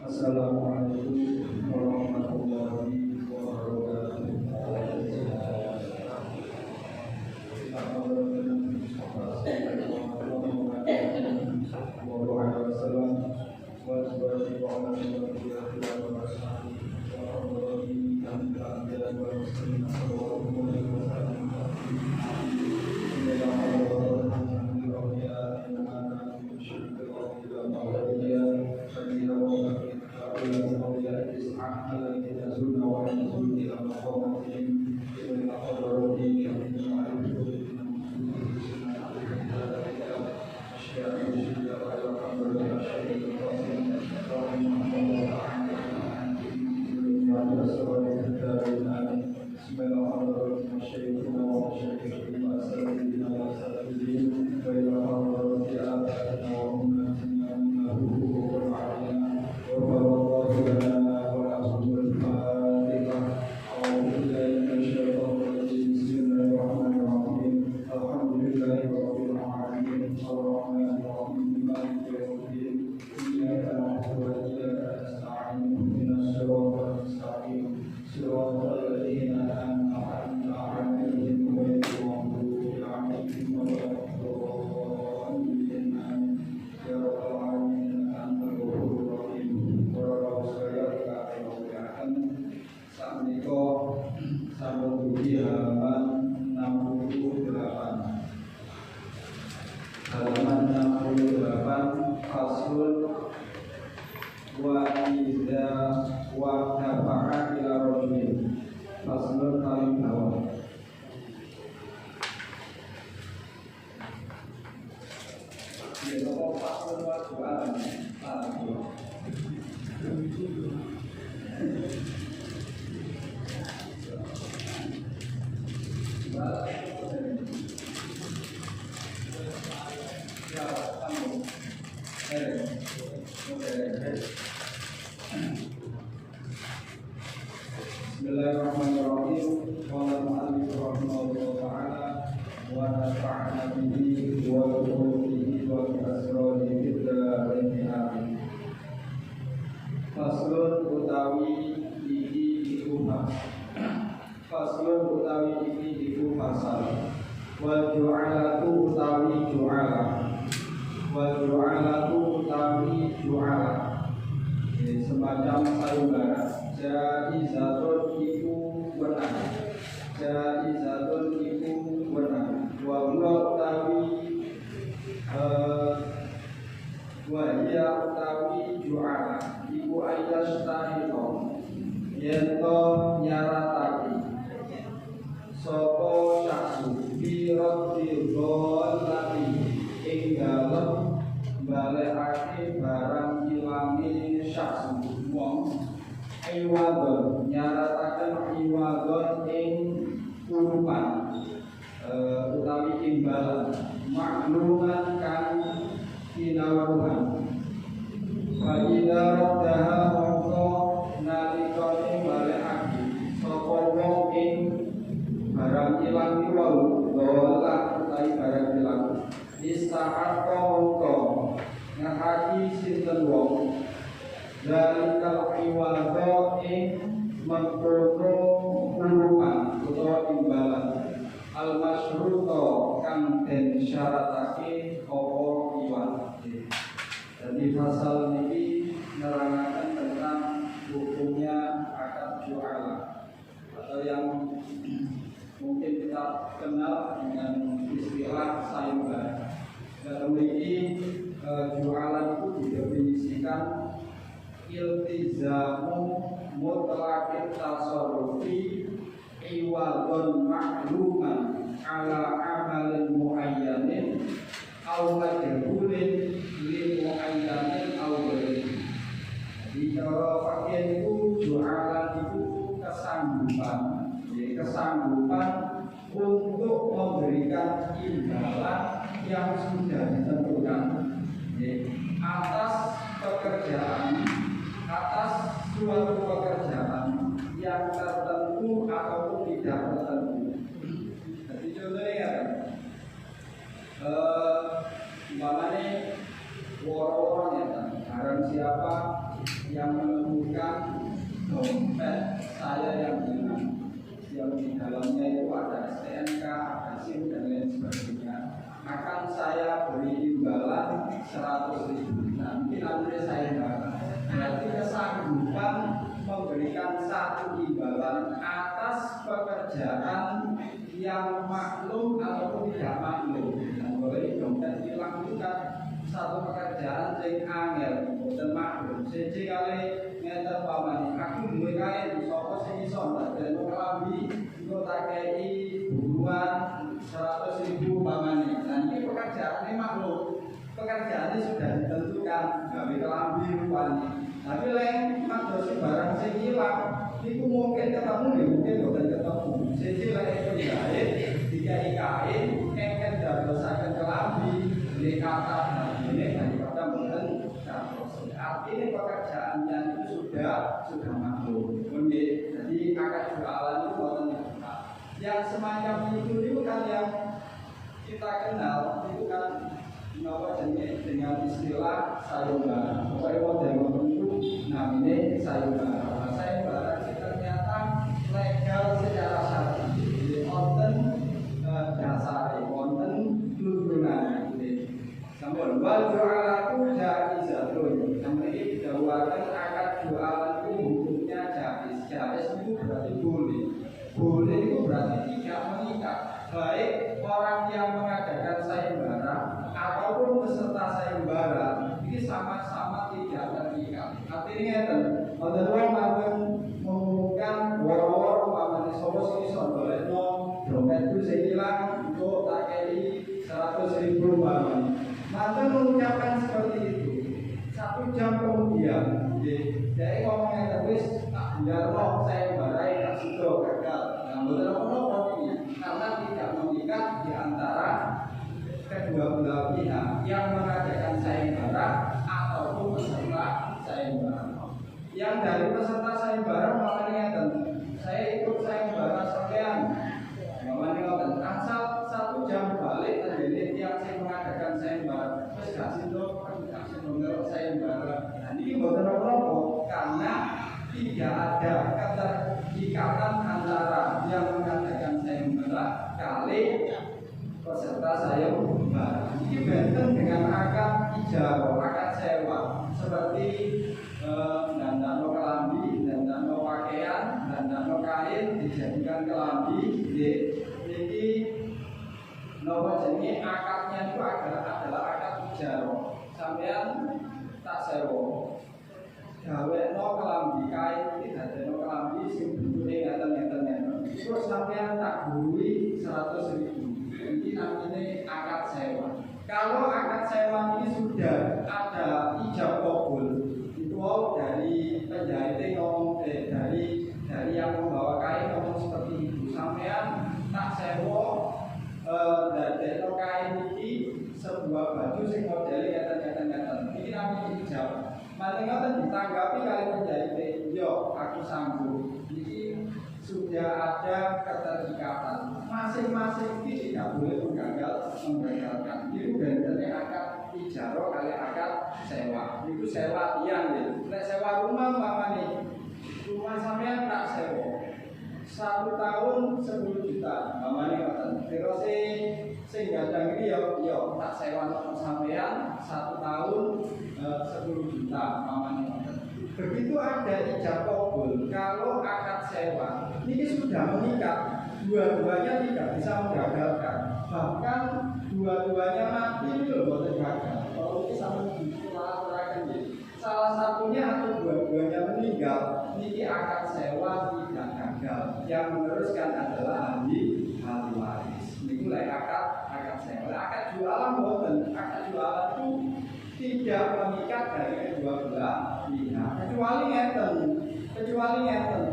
Assalamualaikum warahmatullahi wabarakatuh. Halaman 68 faslun wa idza wa nafa'a ila rajulin faslun paling bawah. Ya kok faslun wa jualan Bismillahirrahmanirrahim. Qala al-mu'allif rahimahullah ta'ala wa nafa'ana bihi wa bi wa bi asrarihi fid dharain amin. Faslun utawi iki iku faslun utawi iki iku fasal wa ju'alatu utawi ju'ala wa ju'alatu utawi ju'ala semacam sayembara. Jaizatun iku wenang, jaizatun iku wenang. Wa utawi wa hiya utawi ju'ala iku ayastahito yento nyaratake sapa syaksu birati dholati ing dalem balekake barang ilange syaksu wong iwadon nyarataken iwadon ing urupan utawi imbalan makluman kang kinawruhan fa'idha raddaha mongko nalikane balekake sapa wong ing barang ilang wau dolan utawi barang ilang istahaqqa mongko ngahaki sinten wong dari kal'iwadho ing mengkono urupan utawa imbalan al-masyruto kang den syaratake apa iwat. Jadi pasal ini menerangkan tentang hukumnya akad ju'ala atau yang mungkin kita kenal dengan istilah sayembara. Dalam ini ju'ala itu didefinisikan iltizamu mutlaqit tasarrufi iwadun ma'luman ala amalin muayyanin aw majhulin li muayyanin aw ghairi. Di cara fakih itu jualan itu kesanggupan, jadi kesanggupan untuk memberikan imbalan yang sudah ditentukan. atas pekerjaan, atas suatu pekerjaan yang tertentu ataupun tidak tertentu. Jadi contohnya ya, umpamanya woro-woro ya, barang siapa yang menemukan dompet saya yang hilang, yang di dalamnya itu ada STNK, ada SIM dan lain sebagainya, akan saya beri imbalan 100.000. Nanti saya imbalan. Berarti kesanggupan memberikan satu imbalan atas pekerjaan yang maklum ataupun tidak maklum. Nah, boleh dompet hilang itu kan satu pekerjaan yang angel dan maklum. Siji kali ngeten pamane, aku duwe kain sapa sing iso ndadekno kelambi, engko tak kei buruan 100.000 pamane. Nah, ini pekerjaannya maklum. Pekerjaannya sudah ditentukan, gawe kelambi rupanya. Tapi lain madosi barang sing hilang, itu mungkin ketemu ya mungkin bukan ketemu. Siji lek penjahit dikai kain, kengken dadosaken kelambi, di kata ini daripada mboten dados. Artinya pekerjaannya itu sudah maklum. Jadi akad jualan itu buatan yang semacam itu kan yang kita kenal itu kan dengan istilah sayembara. Pokoknya model itu namanya sayembara. Sayembara itu ternyata legal secara syar'i. Jadi konten dasar, konten turunan. Namun wal jualan jaizatun. Yang ini didahulukan akad jualan itu hukumnya jaiz. Jaiz itu berarti boleh. Boleh itu berarti tidak mengikat. Baik orang yang mengadakan sayembara ataupun peserta sayembara ini sama-sama tidak terikat. Artinya ada orang akan mengumumkan woro-woro pamane sapa sing iso golekno dompetku sing ilang untuk tak kei 100.000 pamane. Maka mengucapkan seperti itu 1 jam kemudian dia ngomongnya terus tak biarno sayembara tak sudah gagal. Nah, betul apa ini? Karena tidak mengikat di antara kedua belah pihak yang mengadakan sayembara ataupun peserta sayembara. Yang dari peserta sayembara makanya saya ikut sayembara sampean. Makanya asal 1 jam balik terjadi tiap saya mengadakan sayembara. Terus kasih dong sayembara. Nah ini betul apa? Karena tidak ada keterikatan antara yang mengadakan sayembara kali peserta sayembara. Ini benten dengan akad ijarah, akad sewa seperti dandano kelambi, dandano pakaian, dandano kain dijadikan kelambi. Jadi nomor jenis akadnya itu adalah akad ijarah. Sampean tak sewa. Gawe no kelambi kain tidak ada no kelambi sing bentuknya ngeten. Terus sampean tak gurui 100.000. Ini namanya akad sewa. Kalau akad sewa ini sudah ada ijab kabul, itu dari penjahit ngomong dari yang membawa kain ngomong seperti itu. Sampean tak sewa dadekno kain ini sebuah baju sing modelnya ngeten. Ini namanya ijab. Maling ngoten ditanggapi kali penjahit, yo aku sanggup. Ini sudah ada keterikatan. Masing-masing ini tidak boleh menggagalkan. Itu bentuknya akad ijarah kali akad sewa. Itu sewa tiang ya. Nek sewa rumah nih. Rumah sampean tak sewa. 1 tahun 10 juta. Mamane ngoten. Terus sing gandang iki yo tak sewa nang sampean 1 tahun 10 juta. Mamane ngoten. Begitu ada ijab kabul, kalau akad sewa ini sudah mengikat, dua-duanya tidak bisa menggagalkan. Bahkan dua-duanya mati ini loh boleh gagal. Kalau ini sama dikurang-kurangkan salah satunya atau dua-duanya meninggal, ini akad sewa tidak gagal. Yang meneruskan adalah ahli waris. Ini mulai akad sewa. Akad jualan boten, akad jualan itu tidak mengikat dari kedua belah pihak. Kecuali ngeten.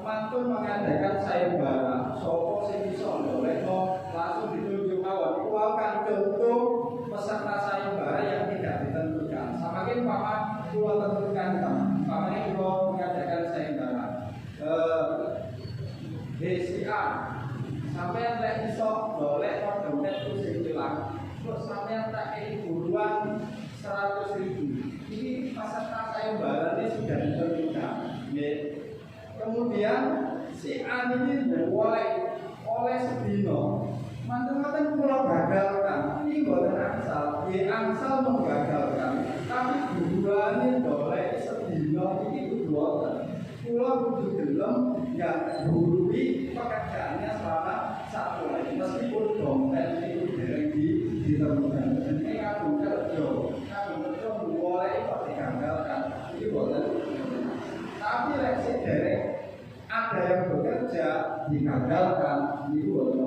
Mantun mengadakan sayembara, sopo sing iso ndolekno langsung ditunjuk mawon. Iku kan contoh peserta sayembara yang tidak misalkan umpamanya kalau mengadakan sayembara BCA sampai lek iso golek dompet itu sing hilang terus sampai tak buruan 100.000 ini peserta sayembara ini sudah ditentukan. Kemudian si A ini oleh sedino mantan-mantan pulau gagalkan ini bukan angsal angsal menggagalkan tapi buruannya boleh sedino ini buatan pulau kudu gelem yang burui pekerjaannya selama 1 hari meskipun dompet itu dereng ditemukan ini aku kerja boleh kok digagalkan ini buatan tapi leksi dereng ada yang bekerja digagalkan itu buatan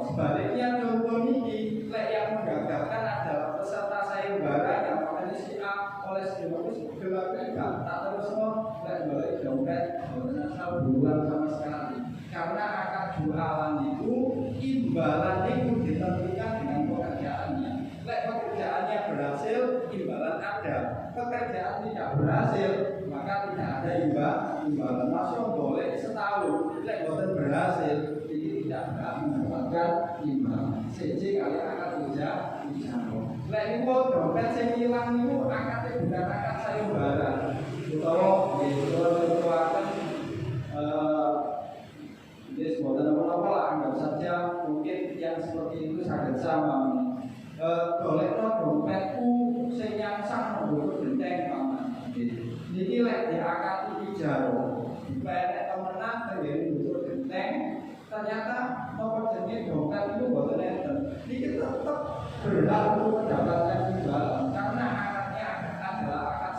sebaliknya contoh ini yang menggagalkan adalah peserta sayembara yang makanya si A oleh sedikit gelap-gelap tak terus boleh dompet asal buruan sama sekali karena akad jualan itu imbalan itu ditentukan dengan pekerjaannya. Pekerjaannya berhasil imbalan ada, pekerjaan tidak berhasil maka tidak ada imbalan langsung boleh setahun bukan berhasil ini tidak mendapatkan imbalan sejak kali akad usaha ini dompet yang hilang itu akadnya bukan akad sayembara atau ini sebuah apa lah anggap saja mungkin yang seperti itu sangat sama golek dompetku sing nyangsang membutuh genteng paman ini lek diakati ijaro supaya temenan terjadi butuh genteng ternyata nomor jenis dompet itu buatan enten ini tetap berhak untuk mendapatkan imbalan karena akadnya adalah akad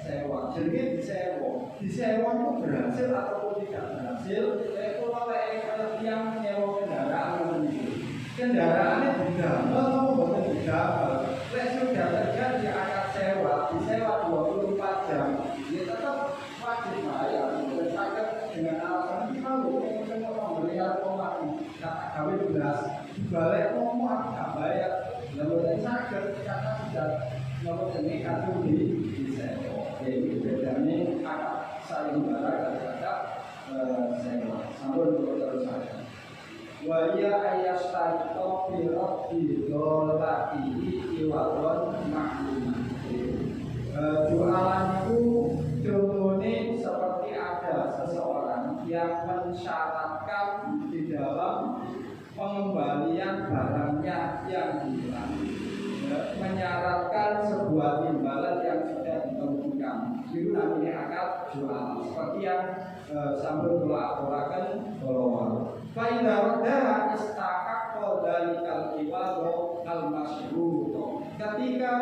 sewa jadi disewa itu berhasil ataupun tidak berhasil kalau yang nyewa kendaraannya digambar atau bukan digambar sudah terjadi akad sewa disewa 24 jam dia tetap wajib bayar bersakat dengan alasan kita memberikan komati kata kami beras balik ngomong agak bayar lalu sakit karena sudah lalu jenis kartu disewa jadi bedanya akad sayembara daripada sewa sambil terus saja waya ayat starto pilot bidolati iwadon maklum jualan itu contohnya seperti ada seseorang yang mensyaratkan di dalam pengembalian barangnya yang hilang menyaratkan sebuah imbalan yang sudah ditentukan itu namanya akad jualan seperti yang sambil melaporkan bahwa faidah dah istakak dari kalkiwado al-masyhur ketika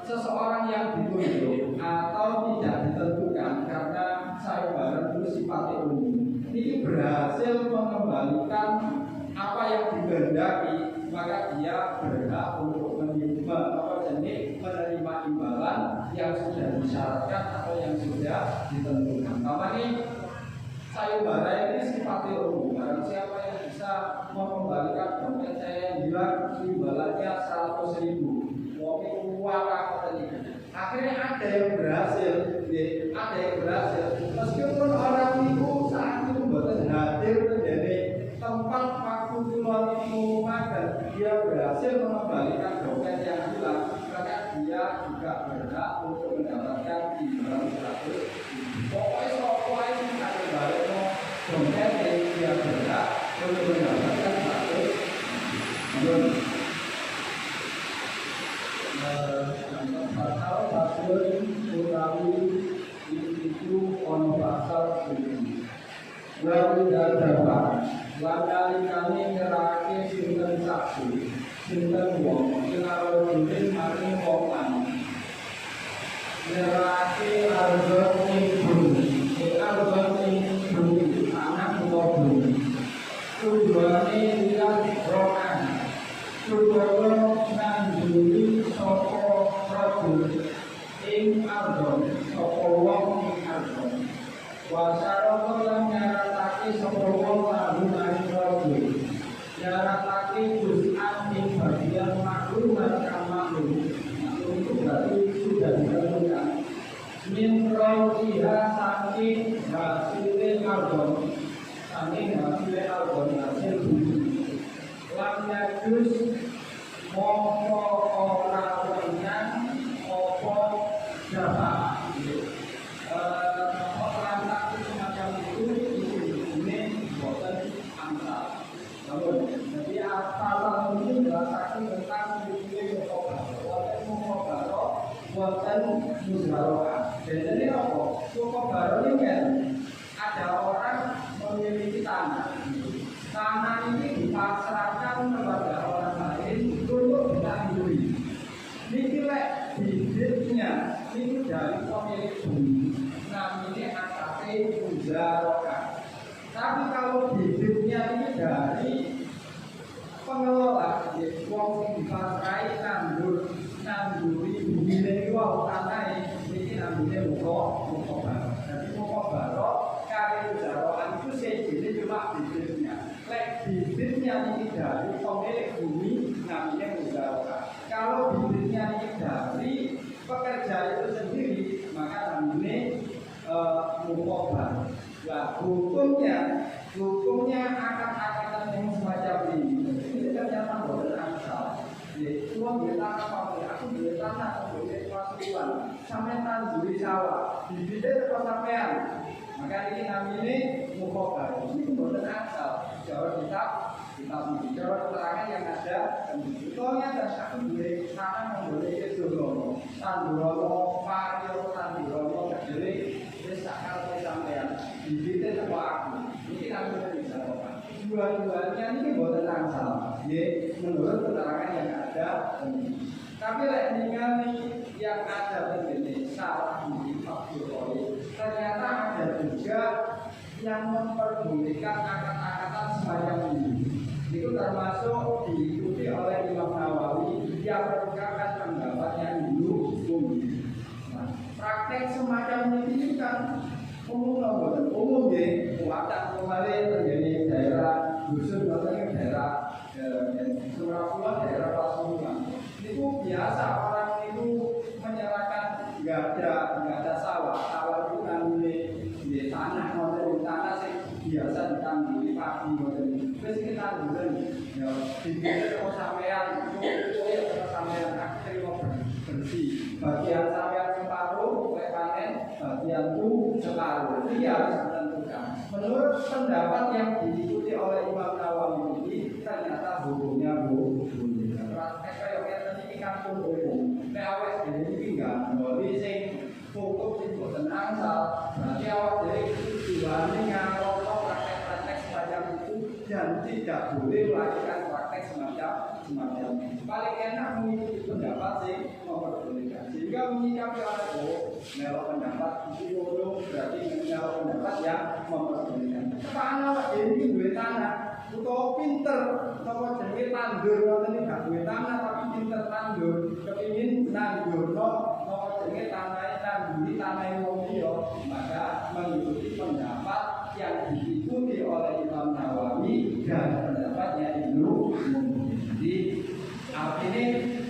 seseorang yang ditunjuk atau tidak ditentukan karena sayembara itu sifatnya umum ini berhasil mengembalikan apa yang dikehendaki maka dia berhak untuk menerima imbalan yang sudah disyaratkan atau yang sudah ditentukan. Namanya sayembara ini sifatnya umum. Barang siapa yang bisa mengembalikan dompet saya yang hilang imbalannya 100.000. Mungkin uang apa tadi? Akhirnya ada yang berhasil, Meskipun orang itu saat itu bukan hadir menjadi tempat waktu keluar itu dan dia berhasil mengembalikan dompet yang hilang, maka dia juga berhak untuk mendapatkan imbalan 100.000. Pokoknya soal ini ada balik dompet yang dia berhak untuk mendapatkan 100.000. Pasal pasal utawi itu ono pasal ini. Lalu dapat langkali kami ngerake sinten saksi, sinten wong, kalau mungkin mari wongan. Ngerake argon ing bumi, anak utawa bumi. Tujuane lihat rokan, tujuane nanduri soko produk ing argon, soko wong ing argon. Wasaro lan nyaratake sapa wong lalu nang produk. Nyaratake juz'an ing bagian maklum dan maklum. Maklum itu berarti sudah ditentukan. min rohiha saking hasilin album, saking hasilin album hasil bumi. Lam yajus mongko ora wenyang opo jaba. Transaksi semacam itu ini boten angsa. Namun, jadi asal ini transaksi tentang bumi mukobaro, boten muzaroah. Jadi apa? Mukobaro ini kan ada orang memiliki tanah. Tanah ini dipasrahkan kepada orang lain untuk ditanduri. Nilai bibitnya itu dari pemilik bumi. Namanya asase muzaroah. Tapi kalau bibitnya ini dari pengelola, wong sing dipasrahi nanduri bumi ini wau tanah ini namanya mukobaro. Jadi mukobaro kali muzaroah itu sejenis cuma bibitnya. Bibitnya ini dari pemilik bumi namanya muzaroah. Kalau bibitnya ini dari pekerja itu sendiri maka namanya mukobaro. Nah, hukumnya akad-akadan yang semacam ini ternyata bukan asal. Tuan dia tanah pabrik, aku dia tanah untuk pasukan sampai tanduri sawah, bibitnya terus sampean. Maka ini namanya mukobaro. Ini bukan asal. Jawab kita bicara keterangan yang ada. Contohnya dan aku boleh tanah memboleh itu dulu. Tandurono, pario, tandurono, kecil. Sakal sampean bibitnya sama aku ini namanya bisa apa dua-duanya ini buatan asal menurut keterangan yang ada tapi ningali yang ada begini salah di faktor ternyata ada juga yang memperbolehkan akad-akadan semacam ini itu termasuk diikuti oleh Imam Nawawi yang merupakan pendapatnya dulu praktek semacam ini kan umum ya, muatan kemarin terjadi daerah dusun atau daerah Surabaya, daerah Pasuruan. Itu biasa orang itu menyerahkan nggak ada sawah itu namanya di tanah modern tanah sih biasa ditanduri pagi modern. Terus kita tanduran, ya dipilih kalau sampean itu sampean akhirnya bersih. Bagian sampean separuh, panen, bagian itu separuh. Ini harus ditentukan. Menurut pendapat yang diikuti oleh Imam Nawawi ini, ternyata hukumnya boleh. Praktek kayak tadi kan pun umum. Nek awet ini enggak boleh sing hukum sing boten angsal. Berarti awet dari tujuannya ngarokok praktek semacam itu dan tidak boleh melakukan praktek semacam itu. Paling enak mengikuti pendapat sing memperbolehkan. Sehingga menyikapi orang melok pendapat itu berarti melok pendapat yang memperbolehkan. Karena awak ini duwe tanah, utawa pinter, utawa jenenge tandur, ngoten gak duwe tanah tapi pinter tandur, kepingin nandurno, utawa jenenge tanduri tanah wong liya, maka mengikuti pendapat yang diikuti oleh Imam Nawawi dan pendapatnya Ibnu Munzir. Jadi artinya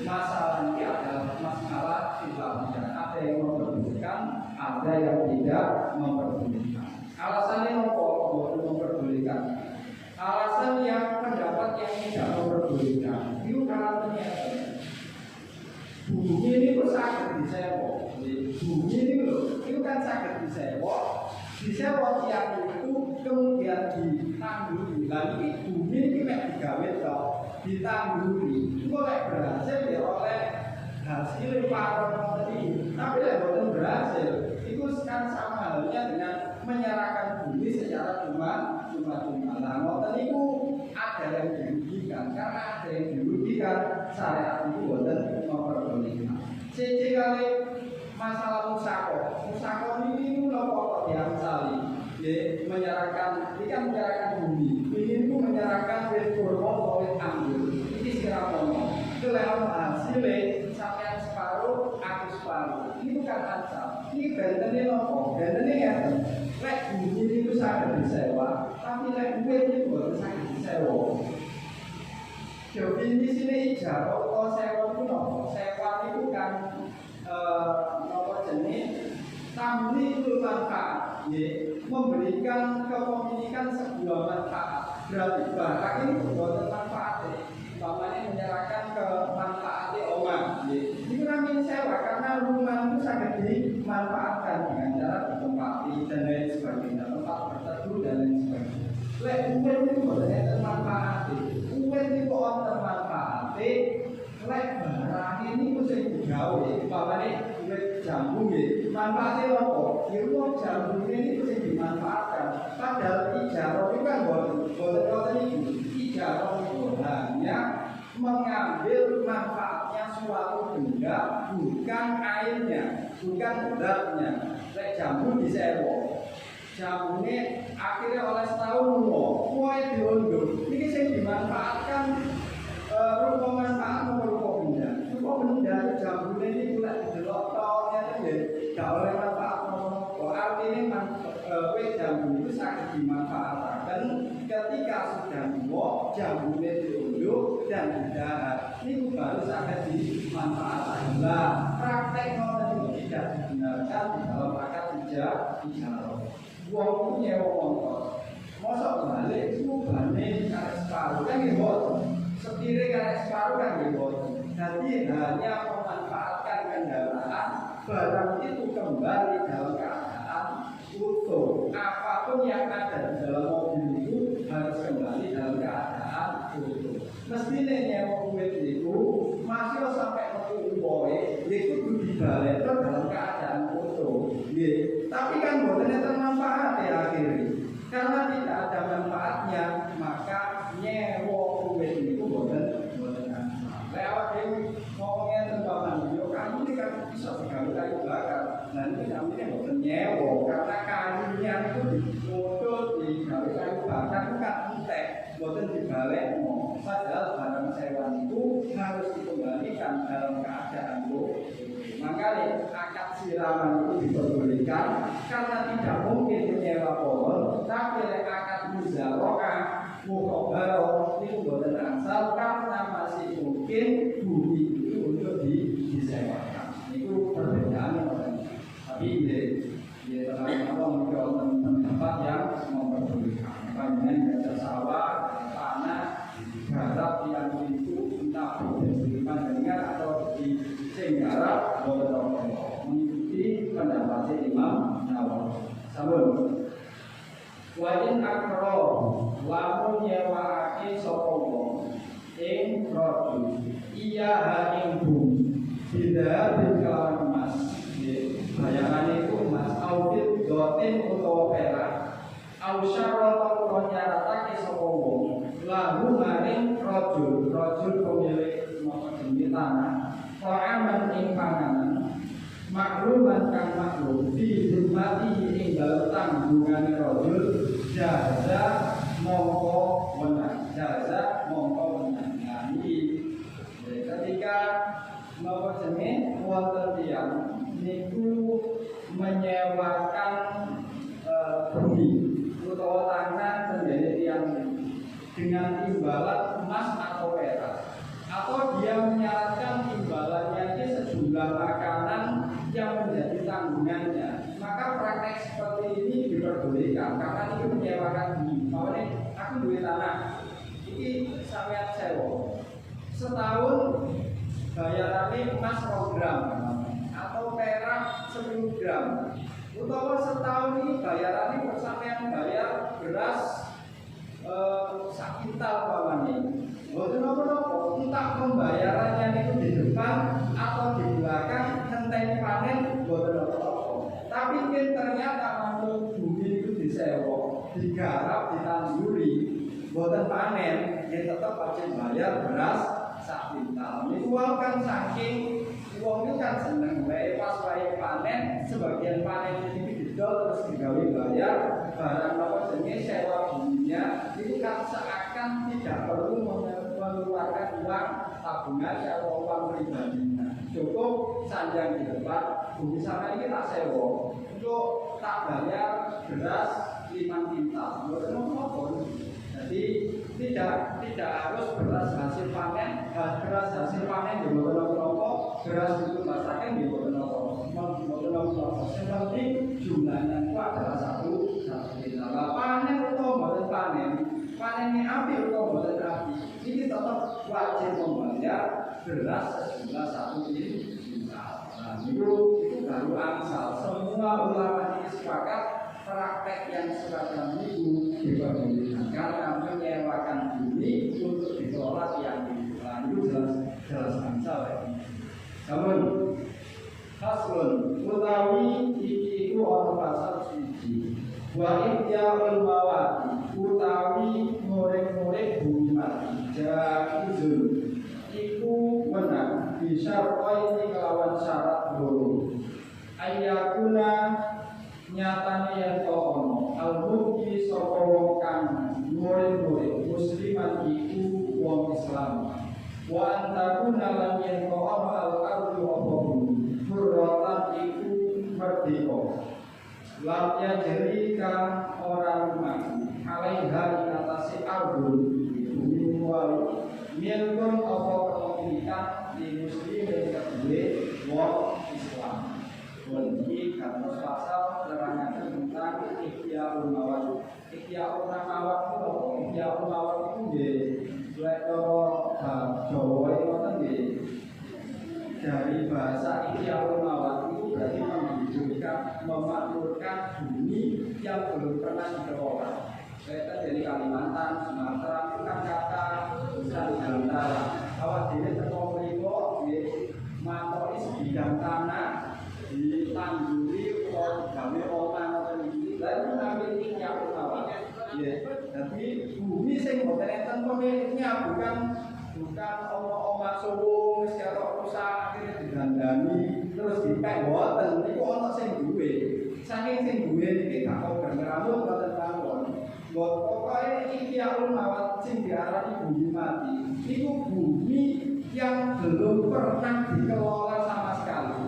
masalah ini adalah masalah khilafiyah. Ada yang memperbolehkan, ada yang tidak memperbolehkan. Alasannya apa memperbolehkan? Alasan yang pendapat yang tidak memperbolehkan itu karena ternyata bumi ini kok sakit disewa. Bumi ini loh, itu kan sakit disewa. Disewa tiap itu kemudian ditanduri. Lalu bumi ini mek digawe toh, ditanduri. Itu oleh berhasil ya oleh hasil paron tadi. Tapi boten berhasil. Itu kan sama halnya dengan menyerahkan bumi secara cuma. Nah, ngoten itu ada yang dirugikan karena ada yang dirugikan syariat itu boten memperbolehkan. Siji kali masalah musako ini lho kok diamsali. Menyerahkan, ini kan menyerahkan bumi. Ini itu menyerahkan wit kurma oleh anggur. Ini siramono. Itu lewat hasilnya sampai separuh, aku separuh. Ini bukan asal. Ini bentennya nopo. Bentennya ya. Lek bumi itu sangat disewa, tapi lek wit itu bukan sangat disewa. Jadi di sini ijarah atau sewa itu nopo. Sewa itu kan nopo jenis Tamlikul manfaat, memberikan kepemilikan sebuah manfaat. Berarti barang ini berbuat manfaat. Umpamanya menyerahkan ke manfaat omah, itu kami sewa karena rumah itu sangat dimanfaatkan dengan cara ditempati dan lain sebagainya, tempat berteduh dan lain sebagainya. Lek uwen itu boleh termanfaat, uwen itu kok termanfaat. Lek barang ini mesti digawe, umpamanya uwen jambu, manfaatnya apa? Uwen jambu ini mesti dimanfaatkan. Padahal ijarah itu kan boleh itu. Ijarah itu hanya mengambil manfaatnya suatu benda, bukan airnya, bukan beratnya. Lek jambu disewa, jambu ini akhirnya oleh setahun mulai diunduh. Ini saya dimanfaatkan rupa manfaat rupa benda. Rupa benda jambu ini pula didelok tolnya saja, tidak oleh manfaat artinya jambu itu sangat dimanfaatkan ketika sudah tua, jambu ini diunduh dan didahar. Ini baru sangat dimanfaatkan. Nah, praktek non tidak dibenarkan di dalam akad ijarah. Uang punya motor, masa balik itu balik karek separuh kan gitu, setiri karek separuh kan gitu. Jadi hanya memanfaatkan kendaraan, barang itu kembali dalam keadaan utuh. Apapun yang ada di dalam mobil itu harus kembali dalam keadaan utuh. Mestinya nyewa mobil itu masih sampai metu boy, itu dibalik dalam keadaan utuh. Tapi kan bukannya termanfaat ya akhirnya. Karena tidak ada manfaatnya, maka nyewa mobil itu bukan lewat ini ngomongnya tentang video kayu ini kan bisa digawe kayu bakar. Nah ini kami ini bukan nyewa karena kayunya itu ditutup digawe kayu bakar itu kan entek, bukan dibalik. Padahal barang sewa itu harus dikembalikan dalam keadaan itu. Makanya akad siraman itu diperbolehkan karena tidak mungkin menyewa pohon, tapi akad muzaroah mukhabarah itu bukan asal karena masih mungkin bumi itu untuk disewakan. Itu perbedaannya orang. Tapi ya teman-teman tempat yang memperbolehkan. Banyak ada sawah, tanah, garap yang itu entah diberikan dengan atau di Senggara mengikuti pendapat Imam Nawawi. Sabun. Wajin akro lamun nyewaake sapa wong ing rajul iya ing bumi tidak dikalawan emas bayarane iku emas audit doten utawa perak au syarata utawa nyaratake sapa wong lahu maring rajul pemilik maka jenenge tanah aman ing panganan makluman kang maklum fi hurmati ing dalem tanggungan rajul jaza mongko menang. Nah ini ketika napa jenenge wonten tiyang niku menyewakan bumi utawa tanah tenggene tiyang dengan imbalan emas atau perak, atau dia menyarankan imbalannya ini sejumlah makanan yang menjadi tanggungannya, maka praktek seperti ini diperbolehkan karena itu menyewakan bumi. Makanya aku duit tanah, ini sampean sewa setahun bayarannya emas 1 gram atau perak 10 gram, utawa setahun ini bayarannya sampean bayar beras sak kintal pamannya. Boten apa-apa, entah pembayarannya itu di depan atau di belakang, henteni panen boten apa-apa. Tapi ternyata mantul bumi itu disewa, digarap, ditanduri, boten panen, dia tetap wajib bayar beras sak kintal. Ini uang kan saking uang itu kan seneng bae pas bae panen, sebagian panen ini didol terus digawe bayar barang apa jenis sewa buminya itu kan seakan tidak perlu mengeluarkan uang tabungan atau uang pribadinya, cukup sanjang di depan bumi sana ini tak sewa untuk tak bayar beras 5 kintal maupun. Jadi tidak harus beras hasil panen, beras hasil panen di beras itu masakan di yang penting jumlahnya itu adalah satu dina. Panen atau bukan panen ini api atau bukan api, ini tetap wajib membayar beras sejumlah 1 kintal. Nah, itu baru angsal. Semua ulama ini sepakat praktek yang semacam itu diperbolehkan menyewakan bumi untuk dikelola yang lanjut jelas angsal ya. Namun haslun utawi iki iku ana pasal siji. Wa idya'ul mawati utawi ngorek-ngorek bumi mati. Jaizun iku menang bisa ini kelawan syarat loro. Ayakuna nyatane yen to ono al-mukti sapa wong kang ngorek-ngorek musliman iku wong Islam. Wa antakuna lan yen to ono al-ardu apa Furrotan iku merdeka. Lamnya jerika orang mati alaiha ingatasi arbun bumi mual milkun apa kepemilikan di muslimin kedua wong Islam. Wali karena pasal terangkan tentang ikhtiarul mawad. Ikhtiarul mawad itu apa? Ikhtiarul mawad itu di lektor Jawa itu dari bahasa ikhtiarul mawad itu berarti menghidupkan, memakmurkan bumi yang belum pernah dikelola. Kita dari Kalimantan, Sumatera itu kan kata besar di antara awal diri terkomunikasi di mantois bidang tanah di tangguli kami orang atau ini lalu mengambil ikhtiarul mawad. Ya, tapi bumi sing boten enten pemiliknya bukan omah suwung secara rusak akhirnya digandani terus dipek boten niku ana sing duwe saking sing duwe iki gak kok berambut boten mawon mbok pokoke ikhtiarul mawad sing diarani bumi mati niku bumi yang belum pernah dikelola sama sekali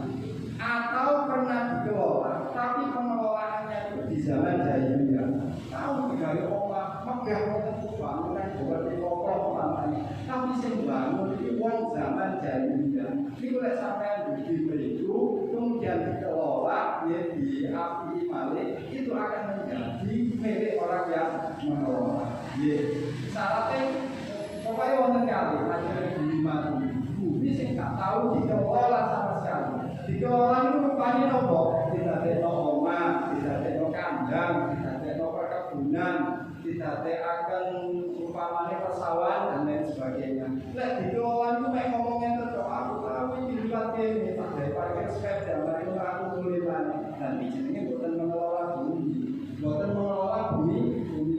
atau pernah dikelola tapi pengelolaannya itu di zaman jahiliyah tahu digawe omah megah wonten bangunan seperti kokoh pantane tapi sing bangun iki wong zaman jahiliyah niku lek sampean dugi mriku kemudian dikelola ya diapi malih itu akan menjadi milik orang yang mengelola ya syaratnya pokoknya wonten kali akhirnya bumi mati bumi sing gak tahu dikelola sama sekali dikelola itu rupanya nopo tidak ada omah tidak ada kandang tidak ada perkebunan tidak akan umpamanya persawahan dan lain sebagainya. Lek dikelola itu mek ngomongnya terus aku tahu ini lipat ini dari parkir sepeda mari aku tulisan dan jenenge boten mengelola bumi. Boten mengelola bumi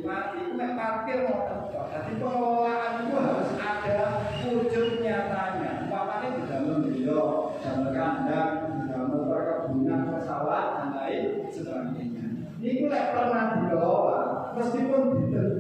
mati itu mek parkir ngoten kok. Jadi pengelolaan itu harus ada wujud nyatanya. Umpamanya di dalam beliau, dalam kandang, dalam perkebunan, persawahan dan lain sebagainya. Ini lek pernah dikelola meskipun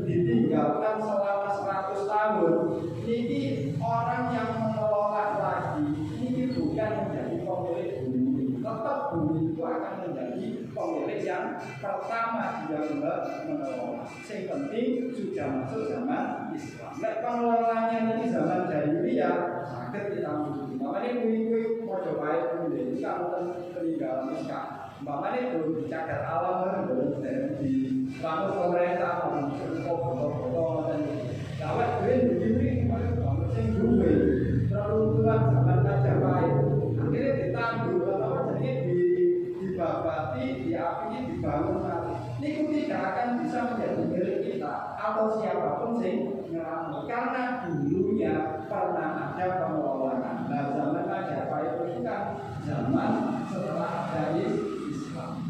ditinggalkan selama 100 tahun ini orang yang mengelola lagi ini bukan menjadi pemilik bumi tetap bumi itu akan menjadi pemilik yang pertama dia mengelola yang penting sudah masuk zaman Islam lek pengelolanya ini zaman jahiliyah sakit kita mungkin makanya kui mau cobain dulu ini kamu peninggalan Mekah makanya belum dicatat alam belum di bangun pemerintah foto-foto dan kawat duit begini bangun sing duwe terlalu tua zaman Majapahit akhirnya ditangguh apa jadi dibabati diapi dibangun lagi ini tidak akan bisa menjadi milik kita atau siapapun sing ngeramu karena dulunya pernah ada pengelolaan nah zaman Majapahit itu kan zaman setelah dari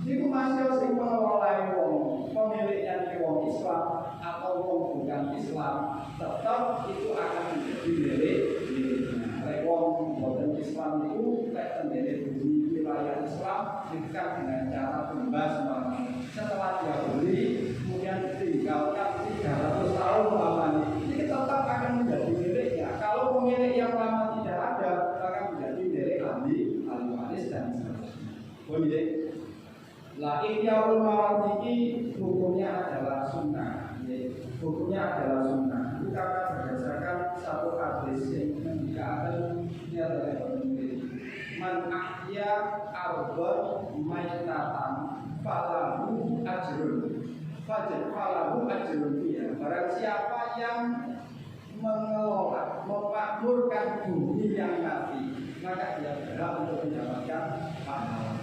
itu masih sing pengelola wong pemiliknya di wong Islam atau wong bukan Islam tetap itu akan menjadi miliknya. Lek wong bukan Islam itu lek sendiri di wilayah Islam dibuka dengan cara bebas setelah dia beli kemudian ditinggalkan 300 tahun lamanya ini tetap akan menjadi miliknya. Kalau pemilik yang lama tidak ada akan menjadi milik ahli waris dan sebagainya. Pemilik lah ikhtiarul mawad ini hukumnya adalah sunnah. Hukumnya adalah sunnah. Itu karena berdasarkan satu hadis yang mengatakan ini adalah penulis man ahya ardon maitatan falahu ajrun falahu ajrun ya. Barang siapa yang mengelola, memakmurkan bumi yang mati, maka dia berhak untuk mendapatkan pahala.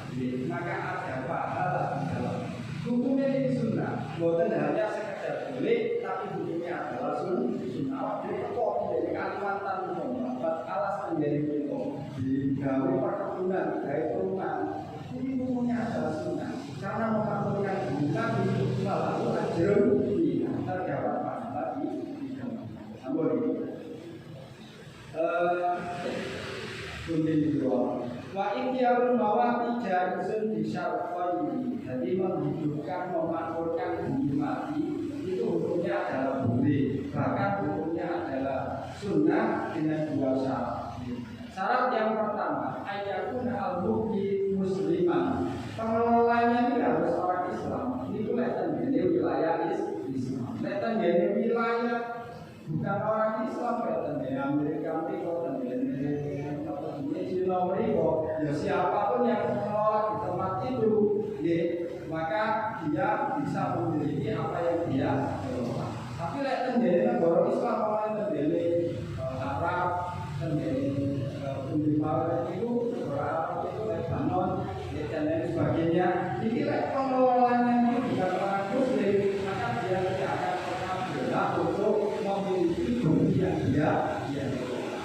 Maka ada pahala di dalam. Hukumnya ini sunnah, bukan hanya sekedar boleh, tapi hukumnya adalah sunnah. Jadi kok dari Kalimantan membuat alasan dari itu di gawe perkebunan, gawe perumahan, ini hukumnya adalah sunnah. Karena memakmurkan bumi tadi, lalu ajrun terdapat pahala di dalam. Wa ikhtiarul mawati jarizun bisyarqaini. Jadi menghidupkan, memakmurkan bumi mati itu hukumnya adalah boleh, bahkan hukumnya adalah sunnah dengan dua syarat. Syarat yang pertama, ayakuna al-muhyi musliman. Pengelolanya ini harus orang Islam. Ini kelihatan di wilayah Islam. Kelihatan di wilayah bukan orang Islam, kelihatan di Amerika, kelihatan di Cina, ya siapapun yang mengelola di tempat itu, ya, maka dia bisa memiliki apa yang dia kelola. Tapi kelihatan di negara Islam, orang di Arab, di Undipal itu, Arab itu, Lebanon, dan lain sebagainya. Ini pengelolanya itu bukan orang Muslim, maka dia tidak akan pernah berhak untuk memiliki bumi yang dia kelola.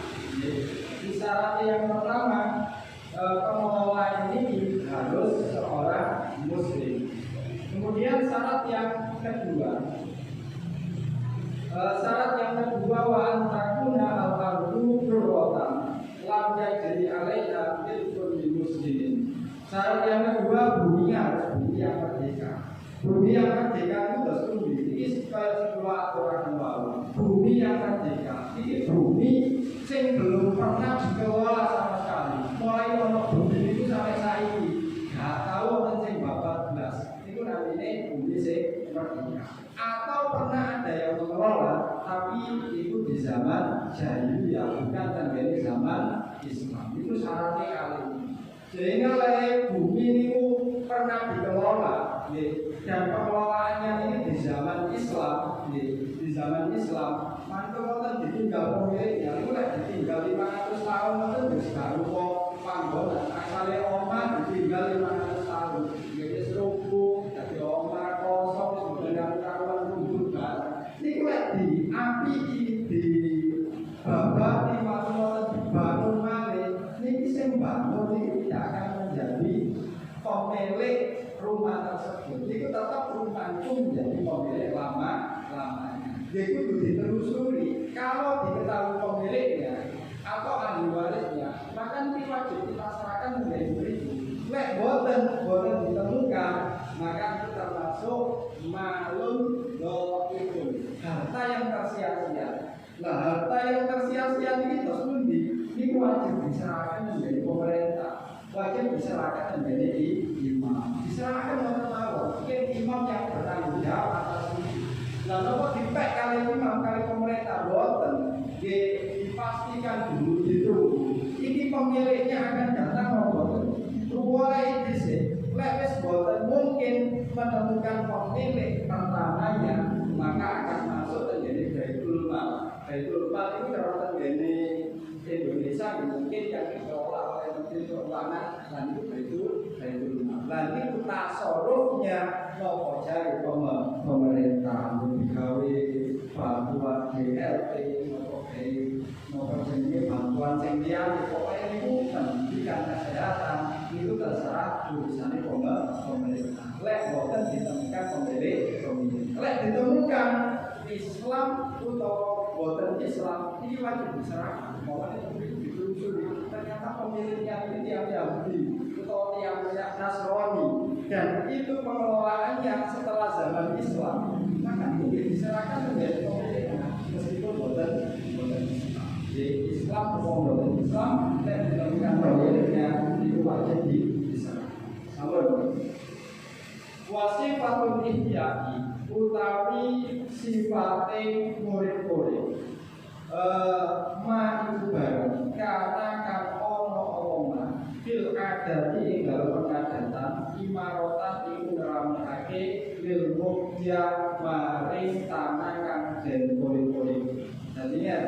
Syarat yang pertama, pengelola ini harus seorang Muslim. Kemudian syarat yang kedua, wa antakuna al-ardu hurratan lam yajri 'alaiha milkun lil muslimin. Syarat yang kedua, bumi harus bumi yang merdeka. Bumi yang merdeka itu bersumber ini supaya sebuah aturan baru. Bumi yang merdeka ini bumi yang belum pernah dikelola sama sekali. Mulai ono bumi itu sampai saiki nggak tahu sing babat belas. Itu namanya bumi sing merdeka. Atau pernah ada yang mengelola, tapi itu di zaman jahiliyah, bukan di zaman Islam. Itu syaratnya kali ini. Sehingga bumi itu pernah dikelola, dan pengelolaannya ini di zaman Islam, di zaman Islam, mantul ditinggal pemiliknya, itu ditinggal 500 tahun itu bisa kok panggonan. Asalnya omah ditinggal 500 tahun, jadi serupuk, jadi omah kosong, sebenarnya karuan rumput barang. Ini di api di babak di dibangun malih, ini bisa bangun ini tidak akan menjadi pemilik rumah tersebut. Itu tetap rumah itu menjadi pemilik lama-lamanya. Jadi itu ditelusuri. Kalau diketahui pemiliknya atau ahli warisnya, maka ini wajib kita serahkan menjadi berikut. Lek boten ditemukan, maka itu termasuk malun do'ifun, harta yang tersia-sia. Nah, harta yang tersia-sia ini terus ini wajib diserahkan menjadi pemerintah, wajib diserahkan menjadi imam. Diserahkan oleh Allah, mungkin imam yang bertanggung jawab atas ini. Lalu kok dipek kali imam, kali pemerintah boten, dipastikan dulu itu. Ini pemiliknya akan datang boten. Mulai di sini, lepes boten mungkin menemukan pemilik pertamanya, maka akan masuk menjadi Baitul Mal. Baitul Mal itu terdapat di Indonesia mungkin yang dikelola oleh Menteri Keuangan, dan itu Baitul Mal. Dan itu tasarufnya mau cari pemerintah, digawe bantuan BLT, mau jenis bantuan sendirian, pokoknya itu pendidikan kesehatan itu terserah urusannya pemerintah. Lek boten ditemukan pemilik. Lek ditemukan Islam atau boten Islam, ini wajib diserahkan. Pokoknya itu ditelusuri. Ternyata pemiliknya ini tiang Yahudi atau tiang Nasrani, dan itu pengelolaannya setelah zaman Islam, maka itu diserahkan menjadi pemiliknya meskipun boten Islam. Di Islam boten Islam, dan ditemukan pemiliknya itu wajib diserahkan. Namun wasifatul ihyai utawi sifate murid-murid ma iku barang karena kan ono omah fil adati ing dalem pengadatan imarotan iku ngramekake lil mukja maring tanah kang den poli-poli. Dadi ya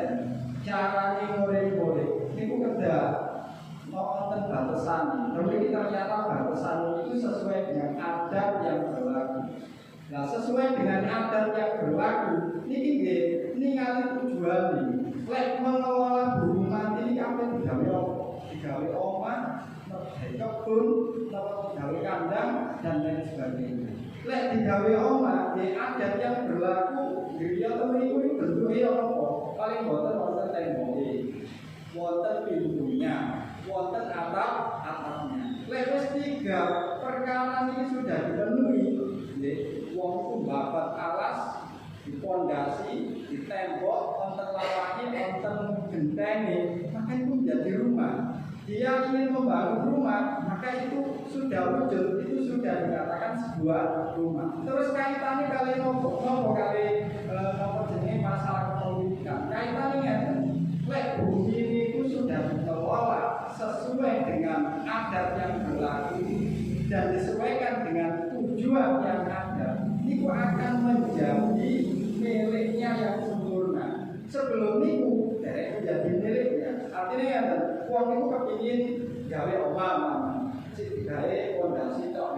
carane murid-murid niku kedah wonten batasan. Tapi ternyata batasan itu sesuai dengan adat yang berlaku. Nah, sesuai dengan adat yang berlaku, niki nggih ningali tujuan iki. Lek mengelola bumi mati ini kabeh digawe apa? Digawe omah, kebun, digawe kandang dan lain sebagainya. Lek digawe omah, di adat yang berlaku, dia temen iku bentuke apa? Paling boten wonten temboke, wonten pintunya, wonten atapnya. Lek wis tiga perkara ini sudah dipenuhi, nggih, wong ku babat alas, dipondasi, ditembok, wonten lawani, wonten gentenge, maka itu menjadi rumah. Dia ingin membangun rumah, maka itu sudah wujud, itu sudah dikatakan sebuah rumah. Terus kaitannya kali nopo kali nopo jenis masalah kepemilikan. Kaitannya lek bumi ini itu sudah dikelola sesuai dengan adat yang berlaku dan disesuaikan dengan tujuan yang ada. Itu akan menjadi miliknya yang sempurna. Sebelum itu derek menjadi miliknya. Artinya ya, uang itu kepingin gawe omah, cik gawe pondasi tok.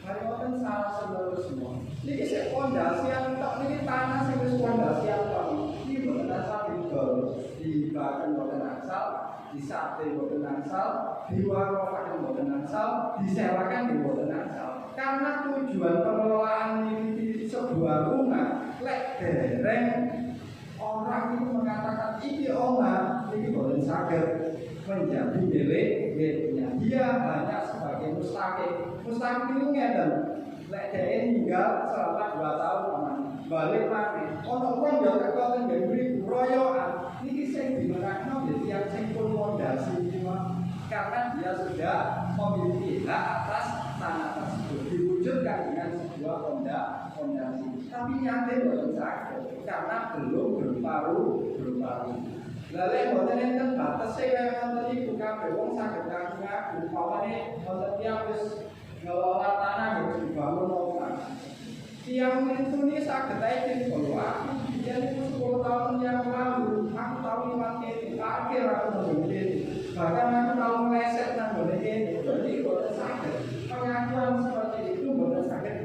Mari wonten salah seluruh semua. Niki sik pondasian tok niki tanah sing wis pondasian tok. Iki boten asal didol, dibaken boten asal, disate boten asal, diwarofaken boten asal, disewakan boten asal. Karena tujuan pengelolaan ini sebuah rumah, lek dereng orang itu mengatakan ini omah, ini boleh sakit menjadi miliknya. Dia hanya sebagai mustaqil. Mustaqil itu ngeten. Lek dia tinggal selama 2 tahun balik lagi. Ono wong yo teko teng mburi royokan. Niki sing dimenakno ya tiyang sing pun pondasi karena dia sudah memiliki hak atas tanah tersebut diwujudkan dengan sebuah fondasi. Tapi nyate boten saged karena belum berparu. Lalu boten enten batese kaya wonten iku kabeh wong saged ngaku umpamane wonten tiyang wis ngelola tanah wis dibangun omah. Tiang itu nih saged ae kalau aku dia itu 10 tahun yang lalu aku tahu lewat parkir aku mungkin bahkan aku tahu meleset nang ngene iki. Jadi boten saged pengakuan seperti itu boten saged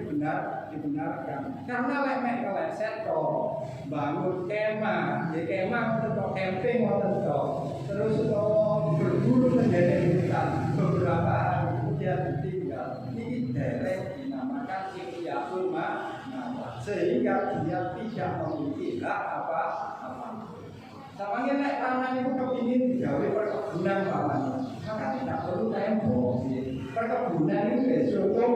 dibenarkan. Karena lek mek meleset kok bangun kemah, ya kemah untuk camping wonten kok. Terus berburu menjadi hutan beberapa hari kemudian ditinggal. Ini derek dinamakan ikhtiyatul ma'nah sehingga dia tidak memiliki hak apa-apa. Samanya nek tanah itu kepingin digawe perkebunan pamannya, maka tidak perlu tembok. Perkebunan itu cukup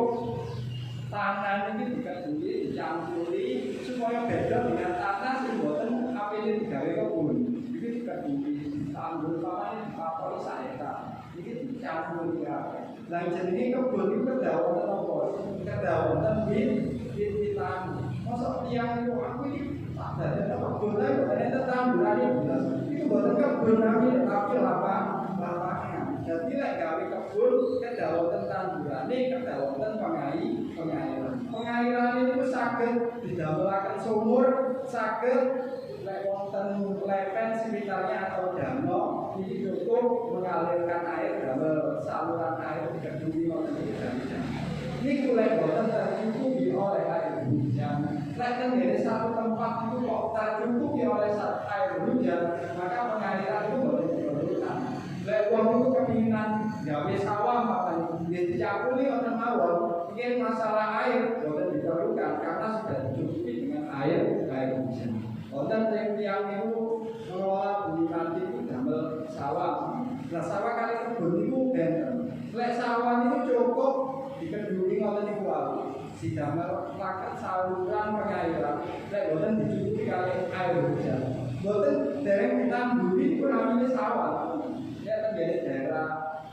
tanah ini dikasih dicampuri supaya beda dengan tanah sing boten apene digawe kebun. Iki dikasih tanggul pamannya dipapori sak hektar. Iki dicampuri kabeh. Lah jenenge kebun iku kedah wonten apa? Kedah wonten wit-witan. Mosok tiyang iku aku iki tak dadi kebun ae kok enten tandurane belas. Iku boten kebun tapi lapangan. Jadi lek gawe kebun kedah wonten tandurane, kedah wonten pengairan. Pengairan itu saged didamelaken sumur, saged lek wonten lepen sekitarnya atau danau ini cukup mengalirkan air damel saluran air dikedungi wonten iki. Ini kulek boten tercukupi oleh air hujan. Lek tenggene satu tempat itu kok tercukupi oleh air hujan, maka pengairan itu boten diperlukan. Lek wong itu kepinginan gawe sawah apa dicampuri wonten mawon, ingin masalah air boten diperlukan karena sudah dicukupi dengan air hujan. Wonten yang itu mengelola bumi mati itu damel sawah. Nah sawah kali kebun itu benten. Lek sawah itu cukup dikedungi wonten iku wae. Si damel lakukan saluran pengairan. Lek boten dicukupi kali air hujan. Boten dereng ditamburi iku namanya sawah. Ya tenggene daerah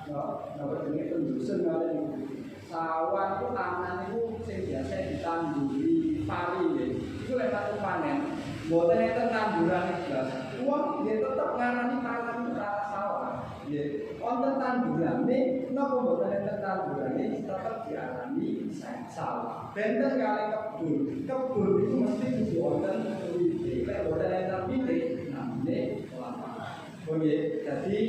napa jenenge pendusun wonten iku. Sawah itu tanah itu sing biasa ditanduri pari nggih. Iku lek panen boten enten tanduran blas. Wong nggih tetep ngarani tanah itu tanah sawah. Nggih, wonten tandurane napa mboten enten tandurane tetep diarani sawah. Benten kalih kebun. Kebun itu mesti kudu wonten wite. Lek mboten enten wite namine lapangan. Oke, jadi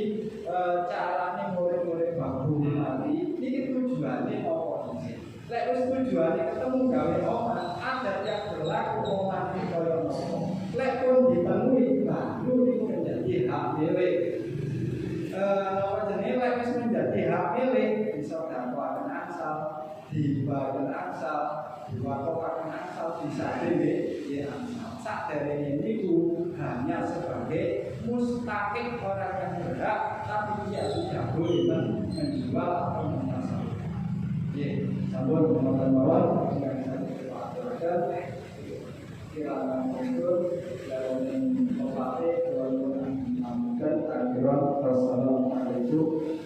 carane murid-murid babu mari iki tujuane apa sih? Lek wis tujuane ketemu gawe omah, adat yang berlaku omah iki kaya napa? Lek pun dipenuhi baru itu menjadi hak milik. Apa jenenge lek wis menjadi hak milik bisa dakwaken angsal, dibayaken angsal, diwakokaken angsal bisa dhewe ya angsal. Sakderenge niku hanya sebagai mustaqil orang yang berhak, tapi dia tidak boleh menjual atau memasarkan. Ya, sampun teman-teman yang saya aturkan, kiranya mundur dalam melatih, dalam mengamalkan ajaran Rasulullah SAW.